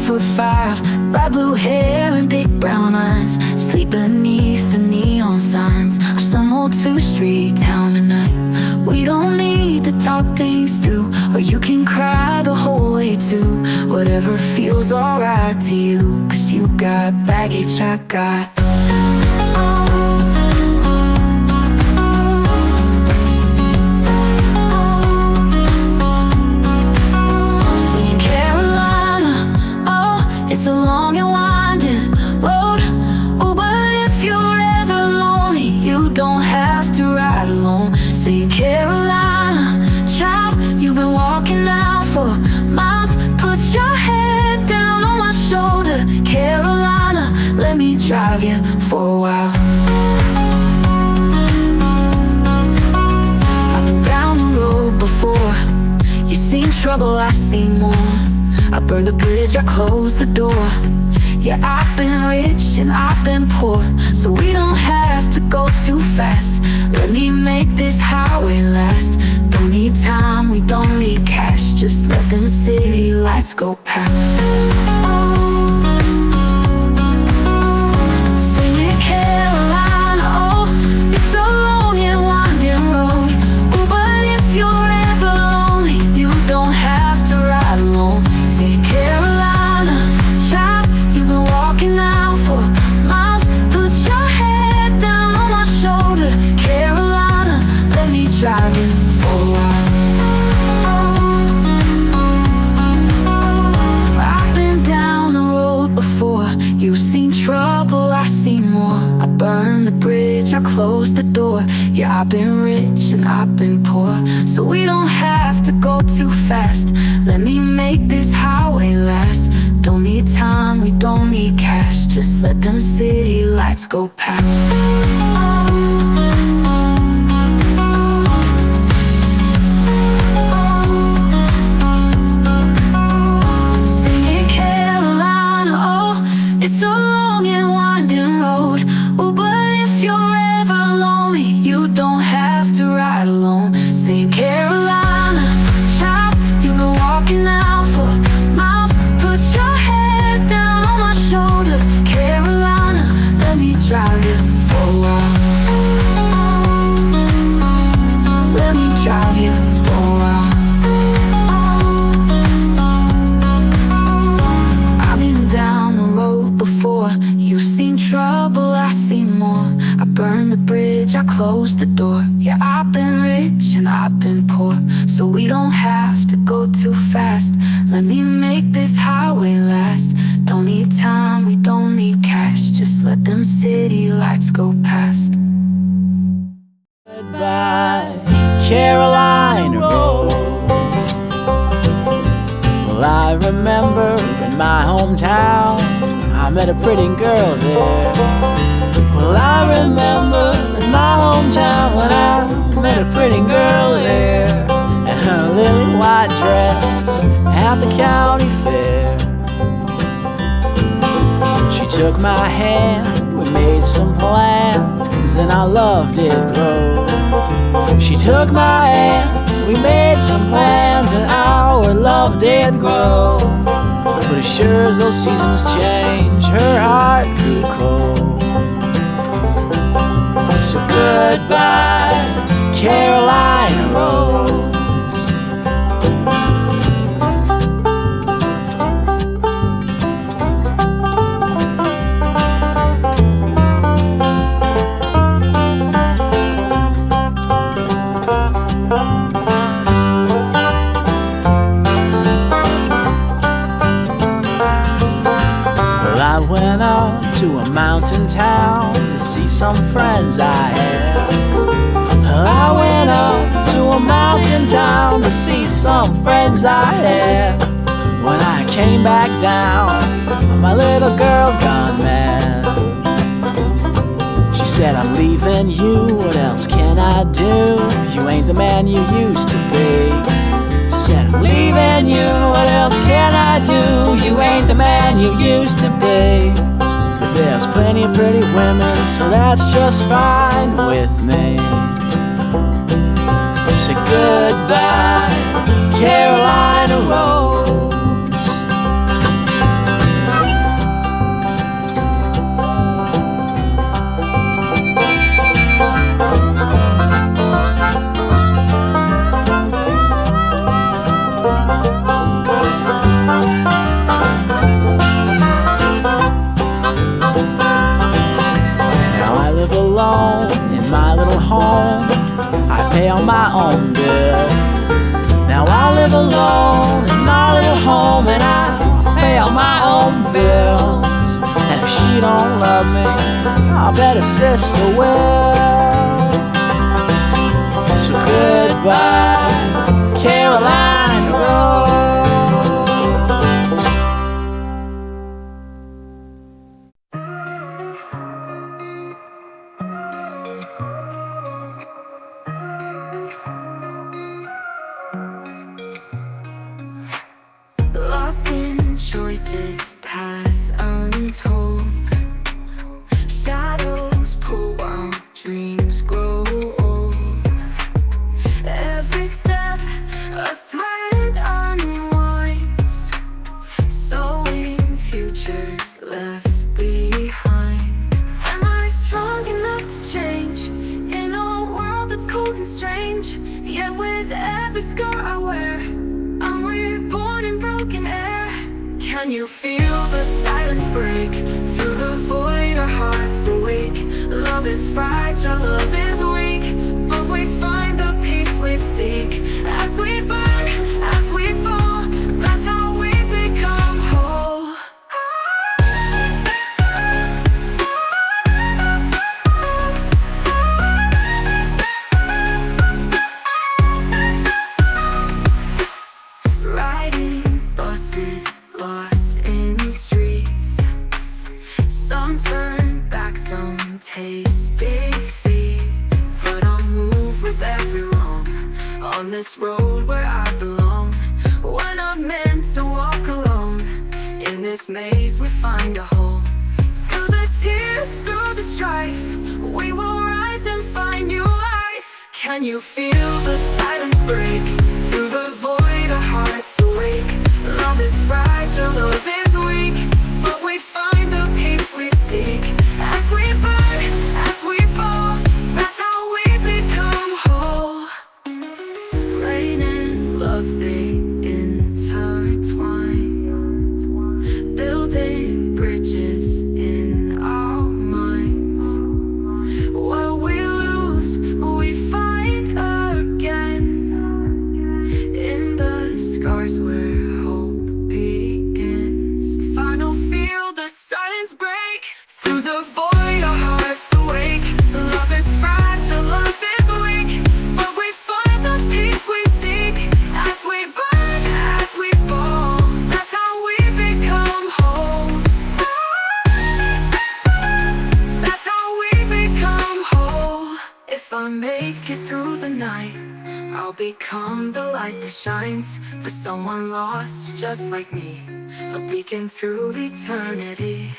5'5", bright blue hair and big brown eyes, sleep beneath the neon signs of some old 2-street town tonight. We don't need to talk things through, or you can cry the whole way too. Whatever feels alright to you, 'cause you got baggage, I got it's a long and winding road. Oh, but if you're ever lonely, you don't have to ride alone. St. Carolina, child, you've been walking now for miles. Put your head down on my shoulder. Carolina, let me drive you for a while. I've been down the road before. You've seen trouble, I've seen more. I burned the bridge, I closed the door. Yeah, I've been rich and I've been poor, so we don't have to go too fast. Let me make this highway last. Don't need time, we don't need cash. Just let them city lights go past. Sing it, Carolina, oh, it's a long and winding road. Oh, but if you're ever lonely, you don't have to ride alone. Carolina, child, you've been walking out for miles. Put your head down on my shoulder. Carolina, let me drive you for a while. I've been down the road before. You've seen trouble, I've seen more. I burned the bridge, I closed the door. Yeah, I've been rich and I've been poor, so we don't have to go too fast. Let me make this highway last. Don't need time, we don't need cash. Just let them city lights go past. Sing it, Carolina, oh, it's a long and winding road. Oh, but if you're ever lonely, you don't have to ride alone. Sing Carolina, child, you've been walking out for miles. Put your head down on my shoulder. Carolina, let me drive you for a while. Let me drive you for a while. I've been down the road before. You've seen trouble, I've seen more. I burned the bridge, I closed the door. Yeah, I've been rich and I've been poor, so we don't have to go too fast. Let me make this highway last. Don't need time, we don't need cash. Just let them city lights go past. Goodbye, Carolina Road. Well, I remember in my hometown, I met a pretty girl there. Well, I remember in my hometown when I met a pretty girl there, and her lily white dress at the county fair. She took my hand, we made some plans, and our love did grow. She took my hand, we made some plans, and our love did grow. But as sure as those seasons change, her heart grew cold. So goodbye, Carolina Rose. Well, I went out to a mountain town to see some friends I had. I went up to a mountain town to see some friends I had. When I came back down, my little girl gone mad. She said, I'm leaving you, what else can I do? You ain't the man you used to be. Said, I'm leaving you, what else can I do? You ain't the man you used to be. But there's plenty of pretty women, so that's just fine with me. So goodbye, Carolina Rose. alone in my little home. I pay all my own bills. Now I live alone in my little home, and I pay all my own bills. And if she don't love me, I'll bet her sister will. So goodbye, Caroline Rose. Lost in choices, paths untold. Shadows pull while dreams grow old. Every step a thread unwinds, sewing futures left behind. Am I strong enough to change in a world that's cold and strange? Yet with every scar I wear, I'm reborn in broken air. Can you feel the silence break through the void? Our hearts awake. Love is fragile, love is weak, but we find the peace we seek. As we burn, as we fall, that's how we become whole. Riding buses, lost in streets. Some turn back, some taste defeat, but I'll move with every wrong on this road where I belong. We're not meant to walk alone. In this maze we find a home. Through the tears, through the strife, we will rise and find new life. Can you feel the silence break through the void? Our hearts awake. Love is fragile, love is weak, but we find the peace we seek. As we burn, as we fall, that's how we become whole. Rain and love, they intertwine, building bridges in our minds. What we lose, we find again in the scars where hope begins. Final feel the silence break through the void. Our hearts awake. Love is fragile, love is weak, but we find the peace we seek. As we burn, as we fall, that's how we become whole. That's how we become whole. If I make it through the night, I'll become the light that shines for someone lost just like me, a beacon through eternity.